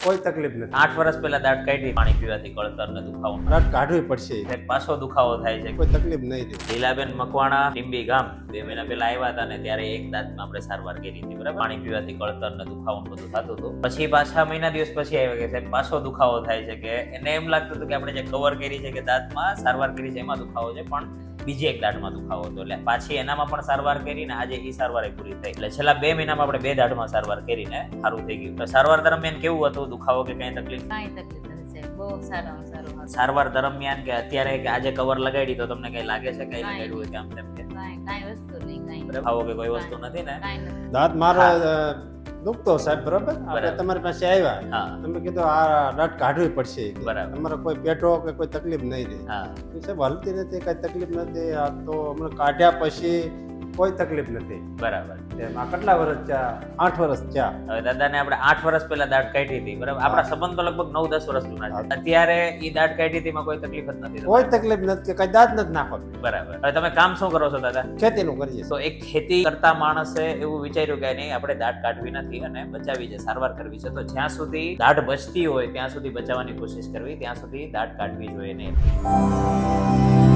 કોઈ તકલીફ નથી. 8 વર્ષ પહેલા દાઢ કાઢી, પાણી પીવાથી કળતર ને દુખાવો દાંત કાઢવી પડશે, એક પાછો દુખાવો થાય છે. કોઈ તકલીફ નહીં રહે. લીલાબેન મકવાણા, ટીંબી ગામ 2 મહિના પહેલા આવ્યા હતા ને ત્યારે એક દાંતમાં આપણે સારવાર કરી હતી, બરાબર. પાણી પીવાથી કળતર ને દુખાવો ને બધું થતું હતું. પછી પાછા મહિના દિવસ પછી આવ્યા કે સાહેબ પાછો દુખાવો થાય છે, કે એને એમ લાગતું હતું કે આપણે જે કવર કરી છે કે દાંતમાં સારવાર કરી છે એમાં દુખાવો છે, પણ બીજી એક દાઢમાં દુખાવો હતો. એટલે પાછી એનામાં પણ સારવાર કરીને આજે ઈ સારવાર પૂરી થઈ. એટલે છેલ્લા 2 મહિનામાં આપણે 2 દાઢમાં સારવાર કરીને સારું થઈ ગયું. તો સારવાર દરમિયાન કેવું હતું? દુખાવો કે કઈ તકલીફ? કાંઈ તકલીફ નથી સાહેબ, બહુ સારામાં સારું હતું. સારવાર દરમિયાન કે અત્યારે કે આજે કવર લગાડી તો તમને કઈ લાગે છે કઈ લગાડ્યું હોય કે આમ તેમ કે કાંઈ વસ્તુ નહીં, કાંઈ દુખાવો કે કોઈ વસ્તુ નથી ને? કાંઈ નથી. દાંત મારો દુખતો સાહેબ, બરાબર. આપણે બરાબર. તમારી પાસે આવ્યા, હા તમે કીધું આ દાંત કાઢવી પડશે, બરાબર. તમારે કોઈ પેટો કે કોઈ તકલીફ નહીં રહે. હા સાહેબ હલતી નથી, કઈ તકલીફ નથી. આ તો હમણાં કાઢ્યા પછી કોઈ તકલીફ નથી. બરાબર. એમ આ કેટલા વર્ષ થયા? 8 વર્ષ થયા. હવે દાદાને આપણે 8 વર્ષ પહેલા દાઢ કાઢી હતી, બરાબર. આપણા સંબંધ તો લગભગ 9-10 વર્ષ જૂના છે. અત્યારે ઈ દાઢ કાઢી હતી માં કોઈ તકલીફ જ નથી કોઈ તમારે? તકલીફ નથી, કઈ દાંત નથી નાખવા. બરાબર. હવે તમે કામ શું કરો છો દાદા? ખેતીનું કરીએ. તો એક ખેતી કરતા માણસે એવું વિચાર્યું કે નહીં આપણે દાઢ કાઢવી નથી અને બચાવી છે, સારવાર કરવી છે. તો જ્યાં સુધી દાઢ બચતી હોય ત્યાં સુધી બચાવવાની કોશિશ કરવી, ત્યાં સુધી દાઢ કાઢવી જોઈએ નહીં.